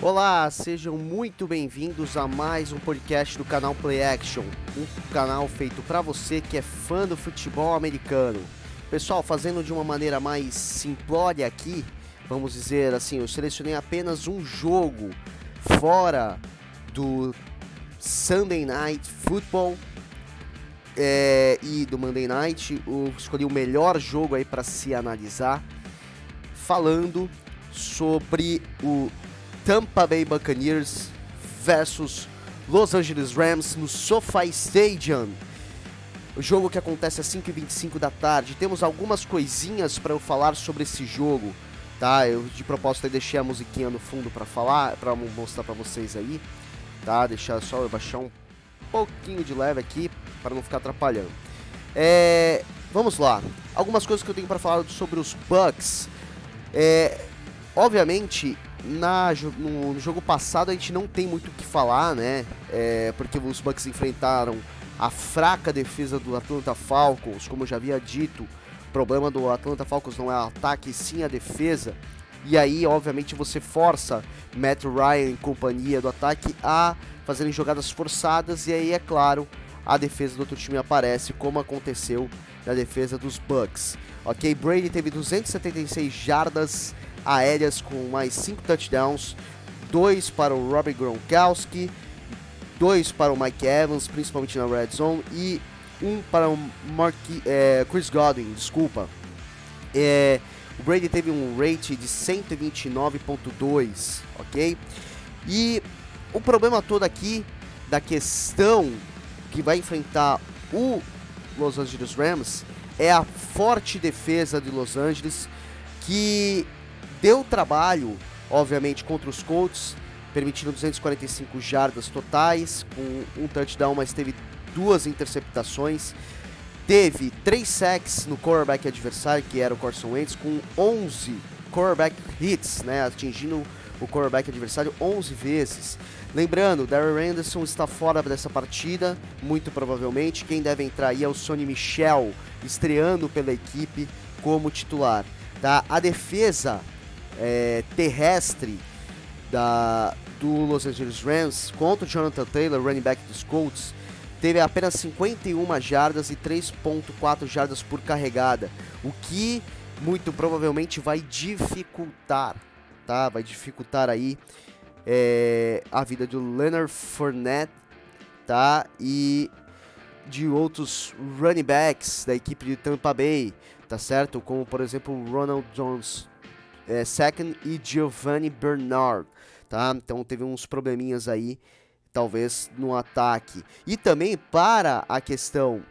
Olá, sejam muito bem-vindos a mais um podcast do canal Play Action, um canal feito para você que é fã do futebol americano. Pessoal, fazendo de uma maneira mais simplória aqui, vamos dizer assim, eu selecionei apenas um jogo fora do Sunday Night Football e do Monday Night. Eu escolhi o melhor jogo aí para se analisar, falando sobre o Tampa Bay Buccaneers versus Los Angeles Rams no SoFi Stadium. O jogo que acontece às 5h25 da tarde. Temos algumas coisinhas para eu falar sobre esse jogo, tá? Eu de propósito deixei a musiquinha no fundo para falar, para mostrar para vocês aí, tá? Deixar só eu baixar um pouquinho de leve aqui para não ficar atrapalhando. Vamos lá. Algumas coisas que eu tenho para falar sobre os Bucs. Obviamente, no jogo passado a gente não tem muito o que falar, né? Porque os Bucs enfrentaram a fraca defesa do Atlanta Falcons. Como eu já havia dito, o problema do Atlanta Falcons não é o ataque, sim a defesa. E aí, obviamente, você força Matt Ryan e companhia do ataque a fazerem jogadas forçadas. E aí, é claro, a defesa do outro time aparece, como aconteceu na defesa dos Bucs. Ok, Brady teve 276 jardas aéreas com mais 5 touchdowns, 2 para o Robbie Gronkowski, 2 para o Mike Evans, principalmente na Red Zone, e 1 para o Chris Godwin, desculpa. O Brady teve um rate de 129.2, ok? E o problema todo aqui da questão que vai enfrentar o Los Angeles Rams é a forte defesa de Los Angeles, que deu trabalho, obviamente, contra os Colts, permitindo 245 jardas totais, com um touchdown, mas teve 2 interceptações. Teve 3 sacks no quarterback adversário, que era o Carson Wentz, com 11 quarterback hits, né, atingindo o quarterback adversário 11 vezes. Lembrando, Darrell Henderson está fora dessa partida, muito provavelmente. Quem deve entrar aí é o Sonny Michel, estreando pela equipe como titular. Tá? A defesa terrestre do Los Angeles Rams contra o Jonathan Taylor, running back dos Colts, teve apenas 51 jardas e 3.4 jardas por carregada, o que muito provavelmente vai dificultar, tá? Vai dificultar aí a vida do Leonard Fournette, tá? E de outros running backs da equipe de Tampa Bay, tá certo? Como, por exemplo, o Ronald Jones II e Giovanni Bernard, tá? Então teve uns probleminhas aí, talvez, no ataque. E também para a questão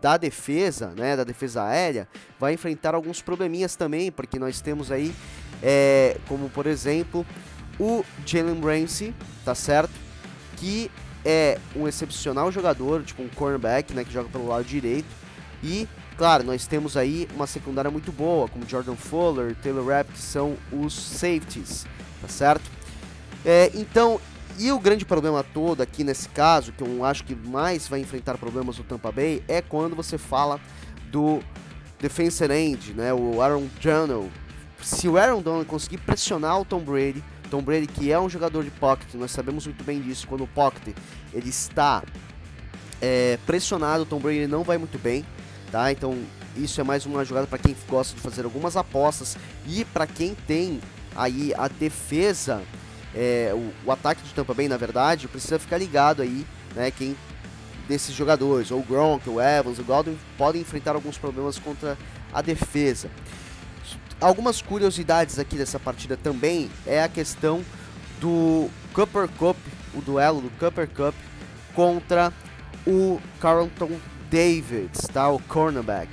da defesa, né, da defesa aérea, vai enfrentar alguns probleminhas também, porque nós temos aí, como por exemplo, o Jalen Ramsey, tá certo? Que é um excepcional jogador, tipo um cornerback, né, que joga pelo lado direito. E, claro, nós temos aí uma secundária muito boa, como Jordan Fuller, Taylor Rapp, que são os safeties, tá certo? Então, e o grande problema todo aqui nesse caso, que eu acho que mais vai enfrentar problemas no Tampa Bay, é quando você fala do defensive end, né, o Aaron Donald. Se o Aaron Donald conseguir pressionar o Tom Brady que é um jogador de pocket, nós sabemos muito bem disso, quando o pocket ele está pressionado, o Tom Brady não vai muito bem, tá? Então isso é mais uma jogada para quem gosta de fazer algumas apostas, e para quem tem aí a defesa, o ataque de Tampa Bay, na verdade, precisa ficar ligado aí, né? Quem desses jogadores, ou o Gronk, o Evans, o Godwin, podem enfrentar alguns problemas contra a defesa. Algumas curiosidades aqui dessa partida também é a questão do Cooper Kupp, o duelo do Cooper Kupp contra o Carlton Davis, tá? O cornerback,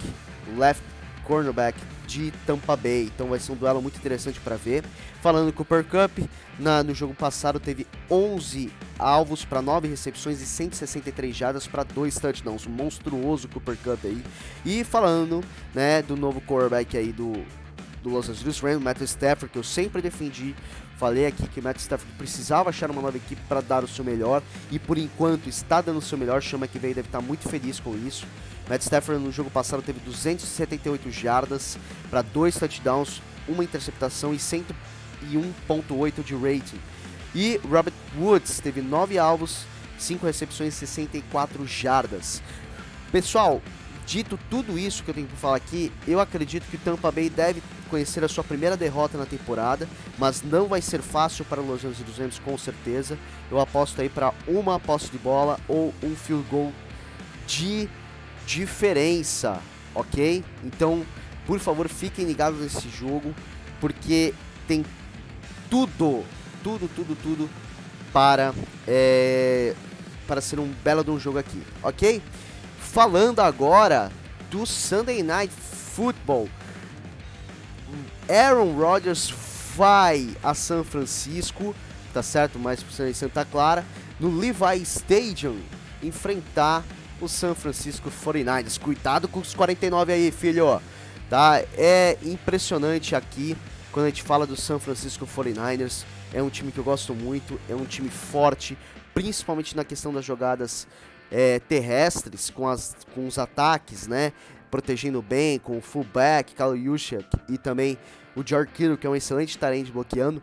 o left cornerback de Tampa Bay. Então vai ser um duelo muito interessante para ver. Falando do Cooper Kupp, no jogo passado teve 11 alvos para 9 recepções e 163 jardas para 2 touchdowns. Um monstruoso Cooper Kupp aí. E falando, né, do novo quarterback aí do Los Angeles Rams, Matthew Stafford, que eu sempre defendi. Falei aqui que Matthew Stafford precisava achar uma nova equipe para dar o seu melhor, e por enquanto está dando o seu melhor. Chama que veio, deve estar muito feliz com isso. Matthew Stafford no jogo passado teve 278 jardas para 2 touchdowns, uma interceptação e 101.8 de rating. E Robert Woods teve 9 alvos, 5 recepções e 64 jardas. Pessoal, dito tudo isso que eu tenho para falar aqui, eu acredito que o Tampa Bay deve conhecer a sua primeira derrota na temporada, mas não vai ser fácil para os Los Angeles Rams, com certeza. Eu aposto aí para uma posse de bola ou um field goal de diferença, ok? Então, por favor, fiquem ligados nesse jogo, porque tem tudo para ser um belo de um jogo aqui, ok? Falando agora do Sunday Night Football, Aaron Rodgers vai a São Francisco, tá certo? Mais em Santa Clara, no Levi Stadium, enfrentar o San Francisco 49ers. Cuidado com os 49 aí, filho, tá? É impressionante aqui quando a gente fala do San Francisco 49ers. É um time que eu gosto muito, é um time forte, principalmente na questão das jogadas terrestres, com os ataques, né? Protegendo bem, com o fullback, Kyle Juszczyk, e também o George Kittle, que é um excelente talento bloqueando.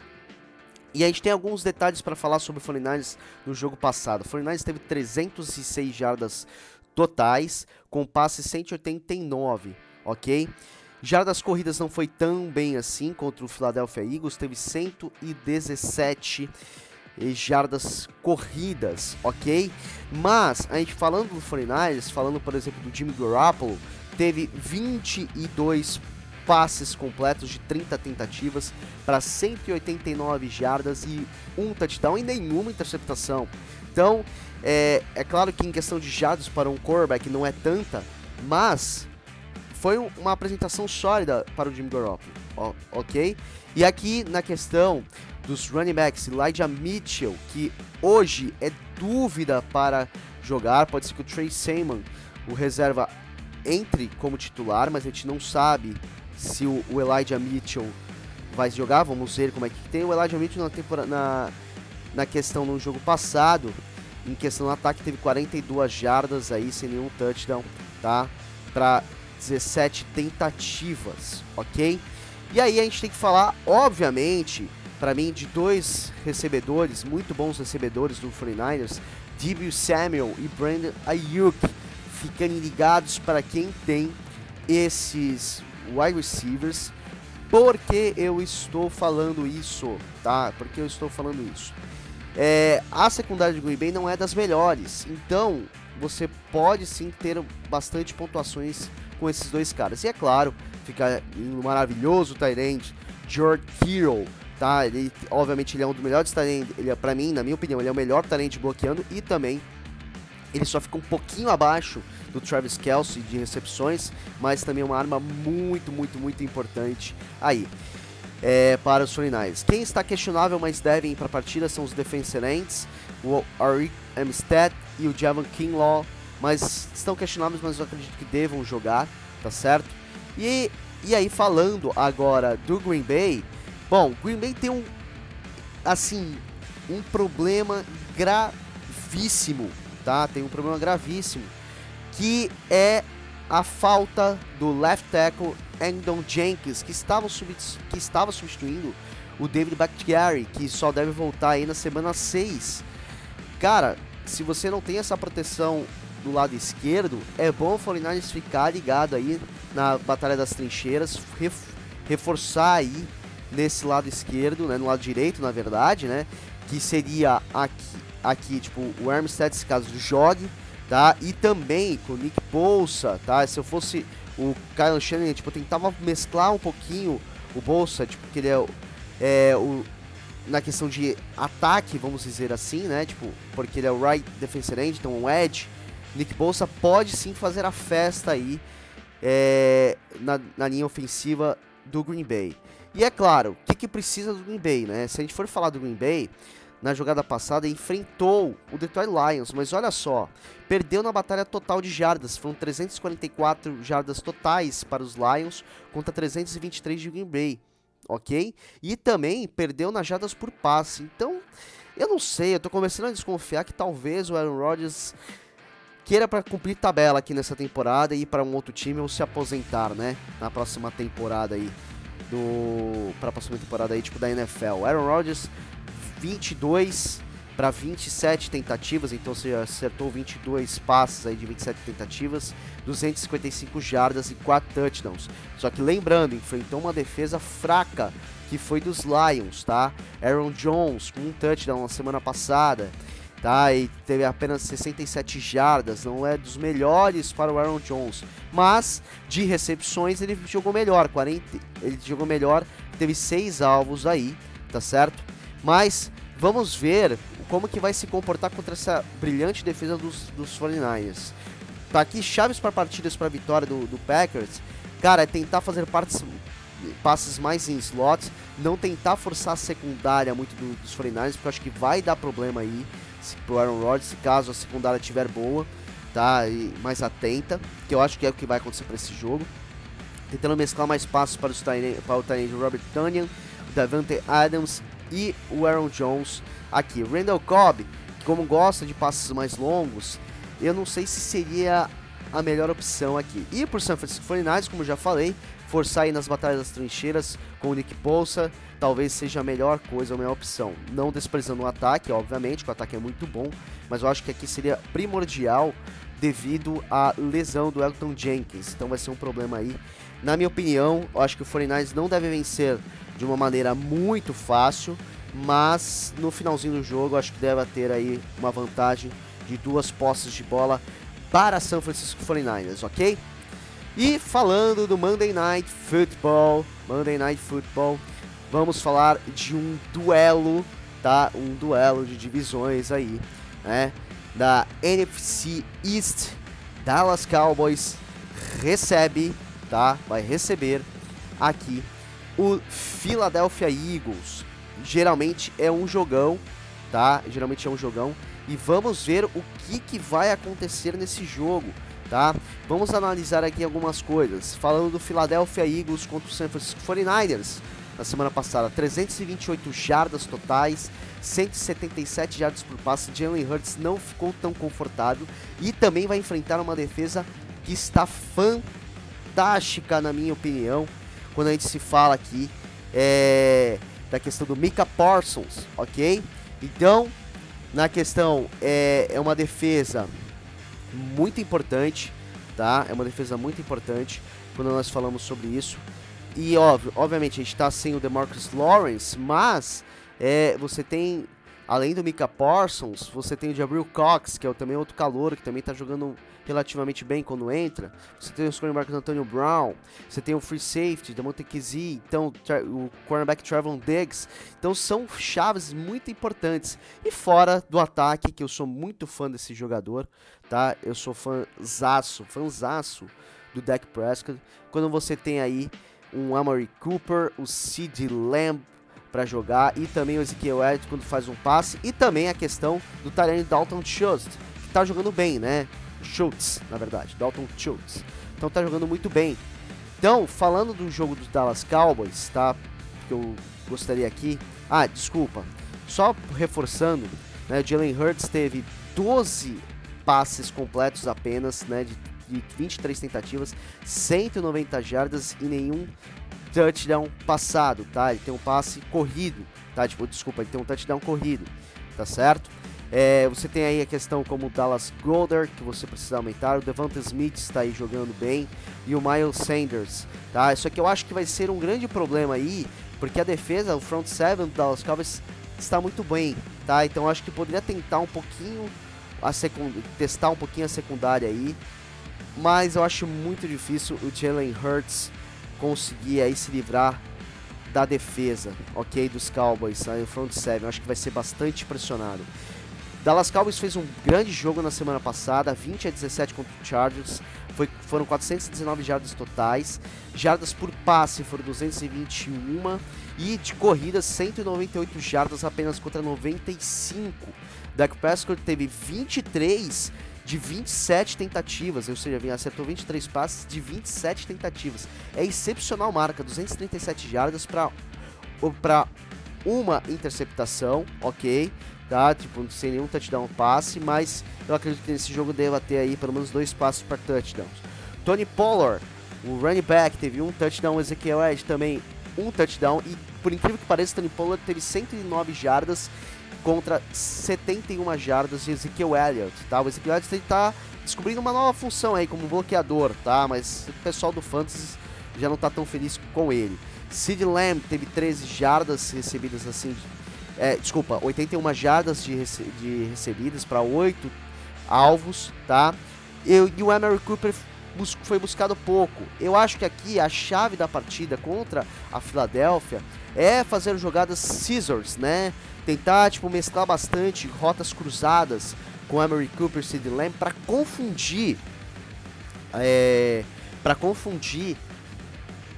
E a gente tem alguns detalhes para falar sobre o 49ers no jogo passado. O 49ers teve 306 jardas totais, com passe 189, ok? Jardas corridas não foi tão bem assim contra o Philadelphia Eagles, teve 117 jardas corridas, ok? Mas, a gente falando do 49ers, falando por exemplo do Jimmy Garoppolo, teve 22 passes completos de 30 tentativas para 189 jardas e um touchdown e nenhuma interceptação. Então, é claro que em questão de jardas para um quarterback não é tanta, mas foi uma apresentação sólida para o Jimmy Garoppolo, ok? E aqui na questão dos running backs, Elijah Mitchell, que hoje é dúvida para jogar, pode ser que o Trey Sermon, o reserva, entre como titular, mas a gente não sabe se o Elijah Mitchell vai jogar. Vamos ver como é que tem o Elijah Mitchell na questão no jogo passado. Em questão do ataque, teve 42 jardas aí, sem nenhum touchdown, tá? Para 17 tentativas, ok? E aí a gente tem que falar, obviamente, para mim, de dois recebedores, muito bons recebedores do 49ers, Deebo Samuel e Brandon Ayuk. Fiquem ligados para quem tem esses wide receivers. Por que eu estou falando isso, tá? Porque eu estou falando isso. A secundária de Green Bay não é das melhores, então você pode sim ter bastante pontuações com esses dois caras. E é claro, fica um maravilhoso tight end, George Kittle, tá? Ele, obviamente, ele é um dos melhores tight end, ele para mim, na minha opinião, ele é o melhor tight end bloqueando, e também ele só fica um pouquinho abaixo do Travis Kelce de recepções, mas também é uma arma muito importante aí para os 49ers. Quem está questionável, mas devem ir para a partida, são os defensive ends, o Arik Armstead e o Javon Kinlaw, mas estão questionáveis, mas eu acredito que devam jogar, tá certo? E aí, falando agora do Green Bay, bom, Green Bay tem um problema gravíssimo, tá? Tem um problema gravíssimo, que é a falta do left tackle Endon Jenkins, que estava substituindo o David Bakhtiari, que só deve voltar aí na semana 6. Cara, se você não tem essa proteção do lado esquerdo, é bom o 49ers ficar ligado aí na batalha das trincheiras, reforçar aí nesse lado esquerdo, né, no lado direito, na verdade, né, que seria aqui tipo, o Armstead, se caso jogue, tá? E também com o Nick Bosa, tá? Se eu fosse o Kyle Shanahan, tipo, eu tentava mesclar um pouquinho o Bosa, tipo, que ele na questão de ataque, vamos dizer assim, né? Tipo, porque ele é o right defensive end, então o edge. Nick Bosa pode sim fazer a festa aí na linha ofensiva do Green Bay. E é claro, o que precisa do Green Bay, né? Se a gente for falar do Green Bay, na jogada passada enfrentou o Detroit Lions, mas olha só, perdeu na batalha total de jardas, foram 344 jardas totais para os Lions contra 323 de Green Bay, ok? E também perdeu nas jardas por passe. Então, eu não sei, eu tô começando a desconfiar que talvez o Aaron Rodgers queira para cumprir tabela aqui nessa temporada e ir para um outro time ou se aposentar, né? Na próxima temporada aí para a próxima temporada aí, tipo, da NFL. O Aaron Rodgers 22 para 27 tentativas, então você acertou 22 passes aí de 27 tentativas, 255 jardas e 4 touchdowns. Só que lembrando, enfrentou uma defesa fraca, que foi dos Lions, tá? Aaron Jones com um touchdown na semana passada, tá? E teve apenas 67 jardas, não é dos melhores para o Aaron Jones, mas de recepções ele jogou melhor, teve 6 alvos aí, tá certo? Mas vamos ver como que vai se comportar contra essa brilhante defesa dos 49ers. Tá aqui chaves para partidas para a vitória do Packers. Cara, é tentar fazer passes mais em slots, não tentar forçar a secundária muito dos 49ers, porque eu acho que vai dar problema aí pro Aaron Rodgers, caso a secundária estiver boa, tá? E mais atenta, que eu acho que é o que vai acontecer para esse jogo. Tentando mesclar mais passos para o Tyrande Robert Tonyan, o Davante Adams e o Aaron Jones aqui. O Randall Cobb, que como gosta de passes mais longos, eu não sei se seria a melhor opção aqui. E por San Francisco 49ers, como eu já falei, forçar aí nas batalhas das trincheiras com o Nick Bosa, talvez seja a melhor coisa, a melhor opção. Não desprezando o ataque, obviamente, que o ataque é muito bom, mas eu acho que aqui seria primordial devido à lesão do Elgton Jenkins. Então vai ser um problema aí. Na minha opinião, eu acho que o 49ers não deve vencer de uma maneira muito fácil, mas no finalzinho do jogo eu acho que deve ter aí uma vantagem de 2 posses de bola para San Francisco 49ers, ok? E falando do Monday Night Football, vamos falar de um duelo, tá? Um duelo de divisões aí, né? Da NFC East. Dallas Cowboys recebe, tá? Vai receber aqui o Philadelphia Eagles. Geralmente é um jogão, tá? E vamos ver o que vai acontecer nesse jogo, tá? Vamos analisar aqui algumas coisas. Falando do Philadelphia Eagles contra o San Francisco 49ers. Na semana passada, 328 jardas totais, 177 jardas por passe. Jalen Hurts não ficou tão confortável e também vai enfrentar uma defesa que está fantástica, na minha opinião, quando a gente se fala aqui da questão do Micah Parsons, ok? Então, na questão, é uma defesa muito importante, tá? É uma defesa muito importante quando nós falamos sobre isso. E obviamente a gente está sem o DeMarcus Lawrence, mas você tem, além do Micah Parsons, você tem o Jabril Cox, que é também outro calouro, que também está jogando relativamente bem quando entra. Você tem os cornerbacks Antonio Brown, você tem o free safety da Montequisi, então o cornerback Trevon Diggs. Então são chaves muito importantes. E fora do ataque, que eu sou muito fã desse jogador, tá? Eu sou fãzaço do Dak Prescott. Quando você tem aí um Amari Cooper, o CeeDee Lamb para jogar, e também o Ezekiel Elliott quando faz um passe, e também a questão do Tyrande Dalton Schultz, que tá jogando bem, né? Dalton Schultz. Então tá jogando muito bem. Então, falando do jogo dos Dallas Cowboys, tá? Que eu gostaria aqui... desculpa. Só reforçando, né? O Jalen Hurts teve 12 passes completos apenas, né? De 23 tentativas, 190 jardas e nenhum touchdown passado, tá? Ele tem um passe corrido, tá? Ele tem um touchdown corrido, tá certo? Você tem aí a questão como o Dallas Goedert, que você precisa aumentar, o Devonta Smith está aí jogando bem, e o Miles Sanders, tá? Isso aqui eu acho que vai ser um grande problema aí, porque a defesa, o front seven do Dallas Cowboys está muito bem, tá? Então eu acho que poderia tentar um pouquinho testar um pouquinho a secundária aí, mas eu acho muito difícil o Jalen Hurts conseguir aí se livrar da defesa, ok, dos Cowboys, aí o front seven, eu acho que vai ser bastante pressionado. Dallas Cowboys fez um grande jogo na semana passada, 20-17 contra o Chargers, foram 419 jardas totais, jardas por passe foram 221 e de corrida 198 jardas apenas contra 95. Dak Prescott teve 23 de 27 tentativas, ou seja, acertou 23 passes de 27 tentativas. É excepcional marca, 237 jardas para uma interceptação, ok, tá? Sem nenhum touchdown passe, mas eu acredito que nesse jogo deva ter aí pelo menos 2 passes para touchdowns. Tony Pollard, o running back, teve um touchdown, Ezekiel Elliott também um touchdown e, por incrível que pareça, Tony Pollard teve 109 jardas contra 71 jardas de Ezekiel Elliott, tá? O Ezekiel Elliott tá descobrindo uma nova função aí como bloqueador, tá? Mas o pessoal do Fantasy já não tá tão feliz com ele. CeeDee Lamb teve 13 jardas recebidas assim, 81 jardas de recebidas para 8 alvos, tá? E o Amari Cooper foi buscado pouco. Eu acho que aqui a chave da partida contra a Filadélfia é fazer jogadas scissors, né? Tentar, tipo, mesclar bastante rotas cruzadas com Amari Cooper e CeeDee Lamb para confundir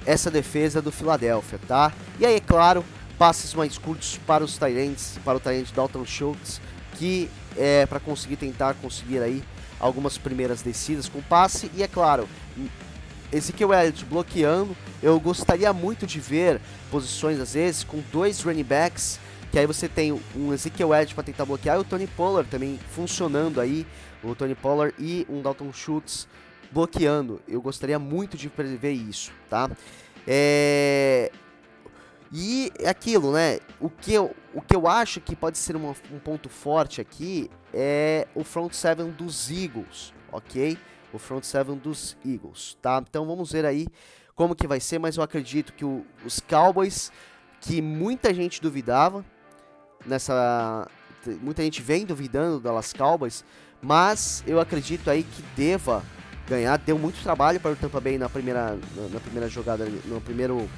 essa defesa do Filadélfia, tá? E aí, é claro, passes mais curtos para os tight ends, para o tight end Dalton Schultz, que é para conseguir aí algumas primeiras descidas com passe. E é claro, Ezekiel Elliott bloqueando. Eu gostaria muito de ver posições às vezes com 2 running backs, que aí você tem um Ezekiel Elliott para tentar bloquear e o Tony Pollard também funcionando aí, o Tony Pollard e um Dalton Schultz bloqueando. Eu gostaria muito de prever isso, tá? E aquilo, né? O que eu acho que pode ser um ponto forte aqui é o front seven dos Eagles, ok? O front seven dos Eagles, tá? Então vamos ver aí como que vai ser, mas eu acredito que os Cowboys, que muita gente duvidava, muita gente vem duvidando do Dallas Cowboys, mas eu acredito aí que deva ganhar. Deu muito trabalho para o Tampa Bay na primeira jogada, no primeiro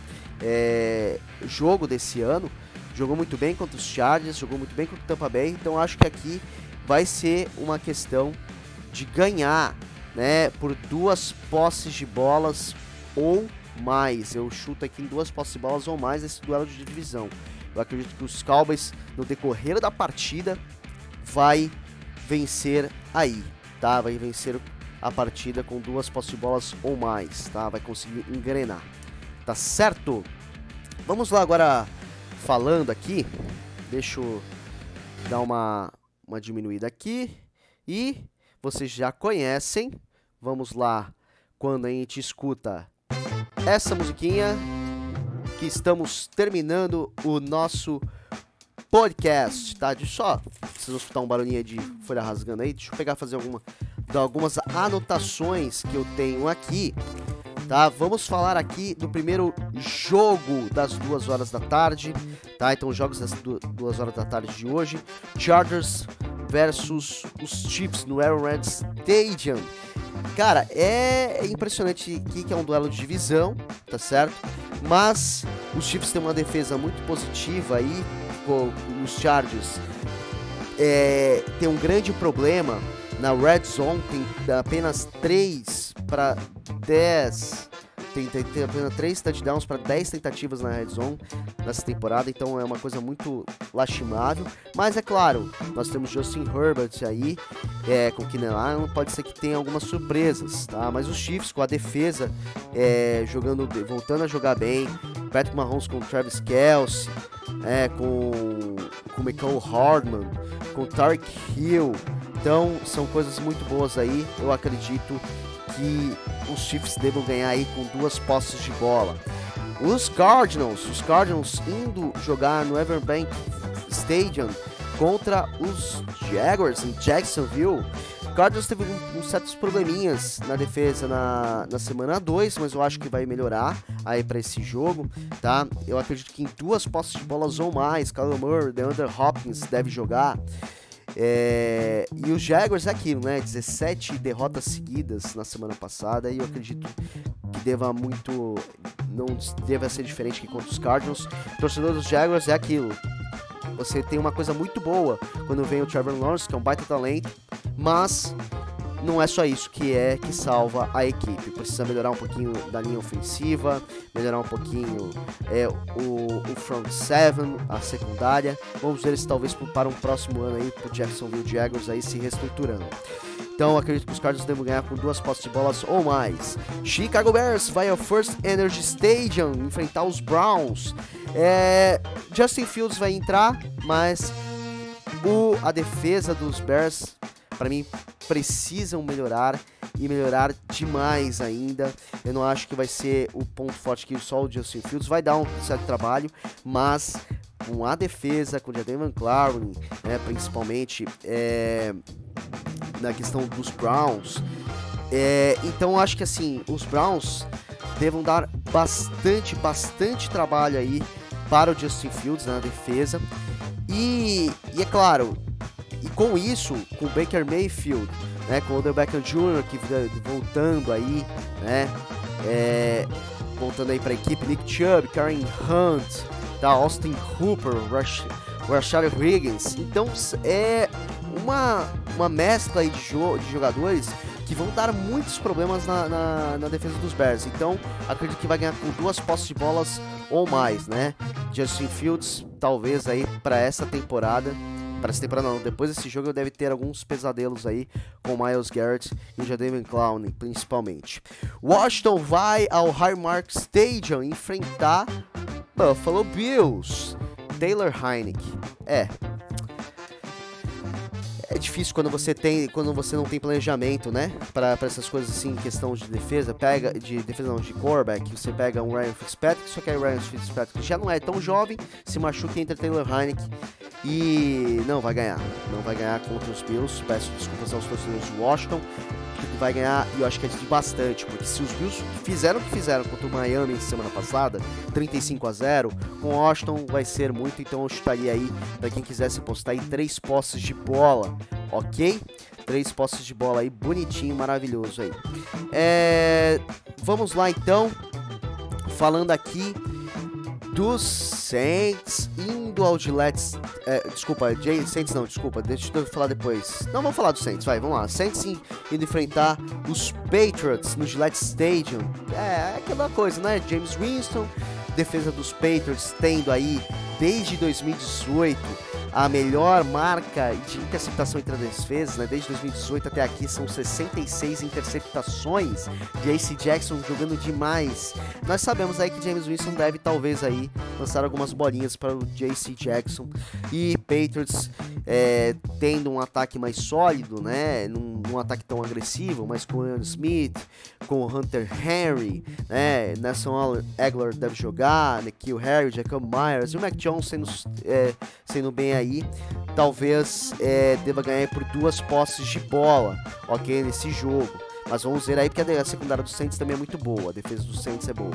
jogo desse ano. Jogou muito bem contra os Chargers, jogou muito bem contra o Tampa Bay, então acho que aqui vai ser uma questão de ganhar, né, por 2 posses de bolas ou mais. Eu chuto aqui em 2 posses de bolas ou mais nesse duelo de divisão. Eu acredito que os Cowboys, no decorrer da partida, vai vencer aí, tá? Vai vencer a partida com 2 posses de bolas ou mais, tá? Vai conseguir engrenar, tá certo? Vamos lá agora falando aqui. Deixa eu dar uma diminuída aqui. E vocês já conhecem. Vamos lá, quando a gente escuta essa musiquinha, que estamos terminando o nosso podcast, tá? Vocês vão escutar um barulhinho de folha rasgando aí. Deixa eu pegar, fazer algumas anotações que eu tenho aqui, tá? Vamos falar aqui do primeiro jogo das 2 horas da tarde, tá? Então, jogos das 2 horas da tarde de hoje: Chargers versus os Chiefs no Arrowhead Stadium. Cara, é impressionante que é um duelo de divisão, tá certo? Mas os Chiefs têm uma defesa muito positiva aí. Os Chargers tem um grande problema na Red Zone, tem apenas 3 para 10, tem apenas 3 touchdowns para 10 tentativas na Red Zone nessa temporada, então é uma coisa muito lastimável. Mas é claro, nós temos Justin Herbert aí, com Keenan Allen, pode ser que tenha algumas surpresas, tá? Mas os Chiefs, com a defesa voltando a jogar bem, Patrick Mahomes com Travis Kelce, com Mecole Hardman, com Tyreek Hill. Então, são coisas muito boas aí. Eu acredito que os Chiefs devam ganhar aí com 2 posses de bola. Os Cardinals indo jogar no Everbank Stadium contra os Jaguars em Jacksonville. O Cardinals teve uns certos probleminhas na defesa na semana 2, mas eu acho que vai melhorar aí para esse jogo, tá? Eu acredito que em 2 posses de bolas ou mais, Kyler Murray, DeAndre Hopkins deve jogar. E os Jaguars é aquilo, né? 17 derrotas seguidas na semana passada, e eu acredito que não deva ser diferente que contra os Cardinals. O torcedor dos Jaguars é aquilo. Você tem uma coisa muito boa quando vem o Trevor Lawrence, que é um baita talento, mas não é só isso que salva a equipe. Precisa melhorar um pouquinho da linha ofensiva, melhorar um pouquinho o front seven, a secundária. Vamos ver se talvez para um próximo ano aí pro Jacksonville Jaguars aí se reestruturando. Então acredito que os Cardinals devem ganhar com 2 posses de bolas ou mais. Chicago Bears vai ao First Energy Stadium enfrentar os Browns. Justin Fields vai entrar, mas a defesa dos Bears, para mim, precisam melhorar, e melhorar demais ainda. Eu não acho que vai ser o ponto forte que só o Justin Fields vai dar um certo trabalho, mas com a defesa, com o Jadavion Clowney, né, principalmente na questão dos Browns, então eu acho que assim, os Browns devam dar bastante trabalho aí para o Justin Fields na defesa, e é claro, e com isso, com o Baker Mayfield, né, com o Odell Beckham Jr. que voltando aí, né, voltando aí para a equipe, Nick Chubb, Karen Hunt, tá, Austin Hooper, Rashard Higgins. Então é uma mescla aí de jogadores que vão dar muitos problemas na defesa dos Bears. Então acredito que vai ganhar com 2 posses de bolas ou mais, né? Justin Fields talvez aí para essa temporada. Para essa temporada não, depois desse jogo eu deve ter alguns pesadelos aí com o Myles Garrett e o Jadavion Clowney, principalmente. Washington vai ao Highmark Stadium enfrentar Buffalo Bills. Taylor Heinicke. É difícil quando você não tem planejamento, né? Para essas coisas assim, questão de defesa, de quarterback, você pega um Ryan Fitzpatrick, só que aí o Ryan Fitzpatrick já não é tão jovem, se machuca e entra Taylor Heinicke e não vai ganhar contra os Bills. Peço desculpas aos torcedores de Washington, que vai ganhar, e eu acho que é de bastante, porque se os Bills fizeram o que fizeram contra o Miami semana passada, 35-0, com o Washington vai ser muito, então eu chutaria aí, para quem quisesse postar aí, 3 posses de bola, ok? 3 posses de bola aí, bonitinho, maravilhoso aí. Vamos lá então, falando aqui dos Saints indo ao Gillette, deixa eu falar depois. Não, vamos falar dos Saints, vamos lá. Saints indo enfrentar os Patriots no Gillette Stadium. É aquela coisa, né? James Winston, defesa dos Patriots tendo aí, desde 2018, a melhor marca de interceptação entre as defesas, né? Desde 2018 até aqui são 66 interceptações de AC Jackson jogando demais. Nós sabemos aí que James Winston deve talvez aí lançar algumas bolinhas para o JC Jackson, e Patriots tendo um ataque mais sólido, né? Num ataque tão agressivo, mas com o Ian Smith, com o Hunter Henry, né? Nelson Aguilar deve jogar, N'Keal Harry, Jacob Myers e o Mac Jones sendo bem aí, talvez deva ganhar por 2 posses de bola, ok, nesse jogo. Mas vamos ver aí, porque a secundária do Saints também é muito boa, a defesa do Saints é boa.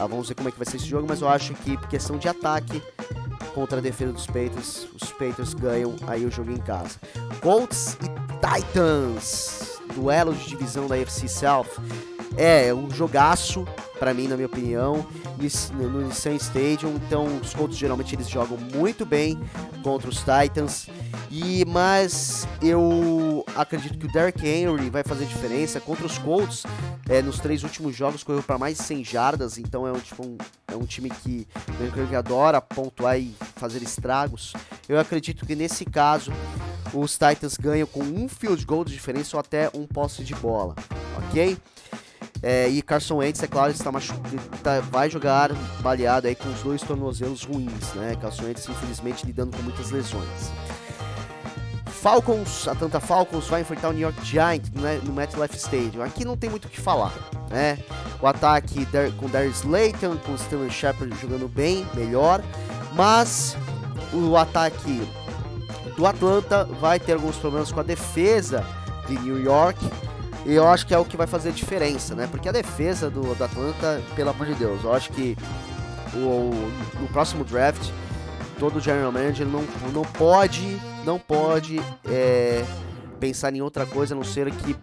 Vamos ver como é que vai ser esse jogo, mas eu acho que por questão de ataque contra a defesa dos Patriots, os Patriots ganham aí o jogo em casa. Colts e Titans, duelo de divisão da AFC South, um jogaço pra mim, na minha opinião, no Nissan Stadium. Então os Colts geralmente eles jogam muito bem contra os Titans, mas eu acredito que o Derrick Henry vai fazer diferença contra os Colts. Nos 3 últimos jogos correu para mais de 100 jardas, então é um time que adora pontuar e fazer estragos. Eu acredito que nesse caso os Titans ganham com 1 field goal de diferença ou até 1 posse de bola, ok? E Carson Wentz, é claro, vai jogar baleado aí com os 2 tornozelos ruins, né? Carson Wentz, infelizmente, lidando com muitas lesões. Atlanta Falcons vai enfrentar o New York Giants, né, no MetLife Stadium. Aqui não tem muito o que falar, né? O ataque com Darius Slayton, com o Sterling Shepard jogando bem, melhor, mas o ataque do Atlanta vai ter alguns problemas com a defesa de New York. E eu acho que é o que vai fazer diferença, né? Porque a defesa do Atlanta, pelo amor de Deus, eu acho que no próximo draft, todo general manager não pode pensar em outra coisa a não ser que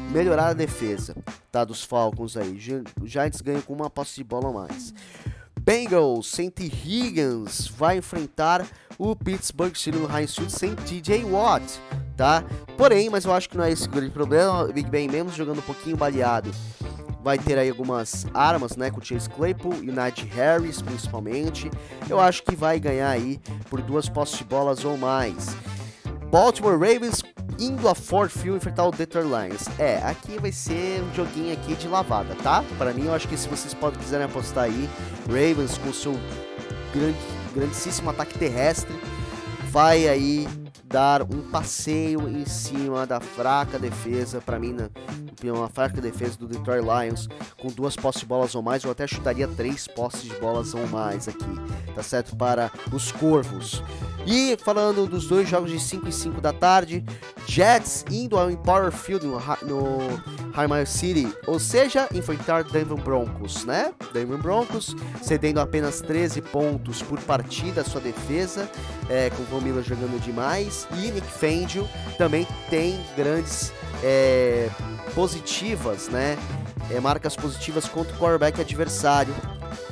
melhorar a defesa, tá? Dos Falcons aí. Os Giants ganham com 1 posse de bola a mais. Bengals, sem T. Higgins, vai enfrentar o Pittsburgh Steelers no Heinz Field sem TJ Watt, tá? Porém, mas eu acho que não é esse o grande problema. O Big Ben, mesmo jogando um pouquinho baleado, vai ter aí algumas armas, né? Com o Chase Claypool e o Najee Harris, principalmente. Eu acho que vai ganhar aí por 2 posses de bolas ou mais. Baltimore Ravens indo a Ford Field enfrentar o Detroit Lions. Aqui vai ser um joguinho aqui de lavada, tá? Para mim, eu acho que se vocês quiserem apostar aí, Ravens com o seu grandíssimo ataque terrestre vai aí dar um passeio em cima da fraca defesa, para mim, uma fraca defesa do Detroit Lions, com 2 posses de bolas ou mais, eu até chutaria 3 posses de bolas ou mais aqui, tá certo? Para os Corvos. E falando dos 2 jogos de 5 e 5 da tarde, Jets indo ao Empower Field no Highmark City, ou seja, enfrentar Denver Broncos, né? Denver Broncos cedendo apenas 13 pontos por partida, sua defesa, com o Von Miller jogando demais, e Nick Fangio também tem grandes positivas, né? Marcas positivas contra o quarterback adversário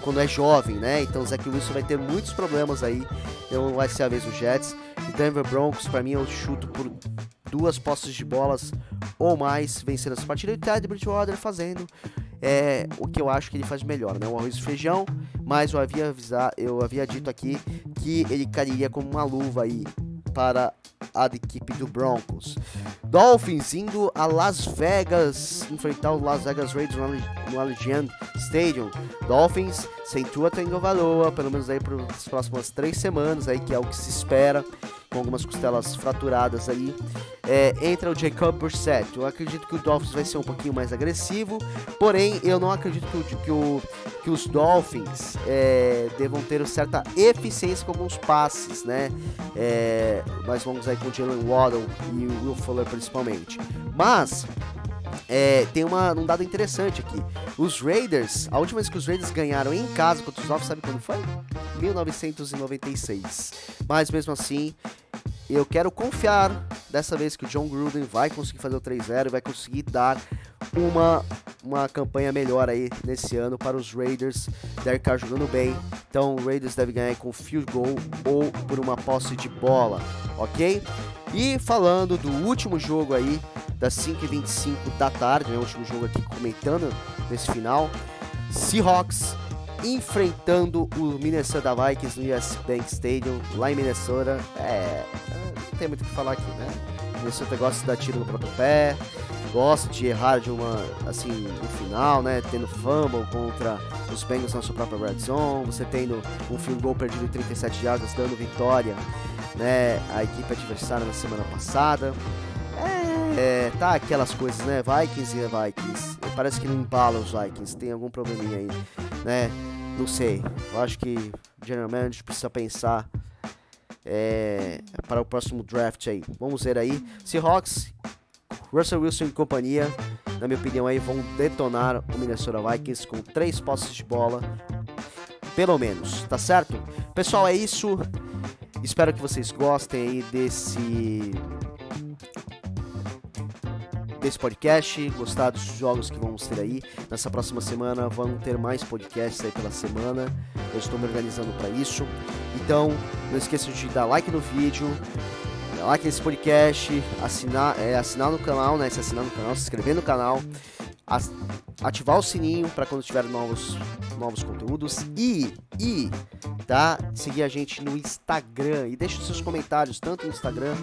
quando é jovem, né? Então o Zach Wilson vai ter muitos problemas aí, então vai ser a vez do Jets. O Denver Broncos, para mim, eu chuto por 2 posses de bolas ou mais vencendo essa partida, e o Teddy Bridgewater fazendo o que eu acho que ele faz melhor, né? O arroz e feijão, mas eu havia dito aqui que ele cairia como uma luva aí para a equipe do Broncos. Dolphins indo a Las Vegas enfrentar o Las Vegas Raiders no Allegiant Stadium. Dolphins sem Tua Tagovailoa, pelo menos aí para as próximas 3 semanas aí, que é o que se espera, com algumas costelas fraturadas aí. Entra o Jacob Brissett. Eu acredito que o Dolphins vai ser um pouquinho mais agressivo, porém eu não acredito que os Dolphins devam ter certa eficiência com alguns passes, né? Mais longos aí com o Jalen Waddle e o Will Fuller principalmente. Mas tem um dado interessante aqui. Os Raiders, a última vez que os Raiders ganharam em casa contra os Dolphins, sabe quando foi? 1996. Mas mesmo assim, eu quero confiar dessa vez que o John Gruden vai conseguir fazer o 3-0 e vai conseguir dar uma campanha melhor aí nesse ano para os Raiders. Derek Carr jogando bem, então o Raiders deve ganhar com field goal ou por uma posse de bola, ok? E falando do último jogo aí, das 5h25 da tarde, né, o último jogo aqui comentando nesse final, Seahawks enfrentando o Minnesota Vikings no US Bank Stadium, lá em Minnesota. Não tem muito o que falar aqui, né? Minnesota gosta de dar tiro no próprio pé, gosta de errar no final, né? Tendo fumble contra os Bengals na sua própria red zone, você tendo um field goal perdido em 37 yardas, dando vitória, né? A equipe adversária na semana passada. Tá aquelas coisas, né? Vikings e Vikings. Parece que não embala os Vikings, tem algum probleminha aí, né? Não sei. Eu acho que o General Manager precisa pensar para o próximo draft aí. Vamos ver aí. Seahawks, Russell Wilson e companhia, na minha opinião aí, vão detonar o Minnesota Vikings com 3 posses de bola, pelo menos, tá certo? Pessoal, é isso. Espero que vocês gostem aí desse podcast, gostar dos jogos que vamos ter aí. Nessa próxima semana vão ter mais podcasts aí pela semana, eu estou me organizando para isso. Então não esqueçam de dar like no vídeo, dar like nesse podcast, assinar no canal, né? Se assinar no canal, se inscrever no canal, ativar o sininho para quando tiver novos conteúdos e seguir a gente no Instagram e deixe os seus comentários tanto no Instagram,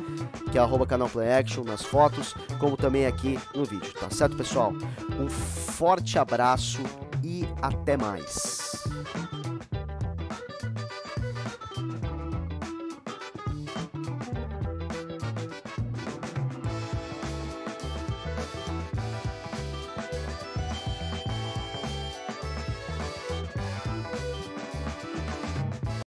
que é @canalplayaction, nas fotos, como também aqui no vídeo, tá certo, pessoal? Um forte abraço e até mais.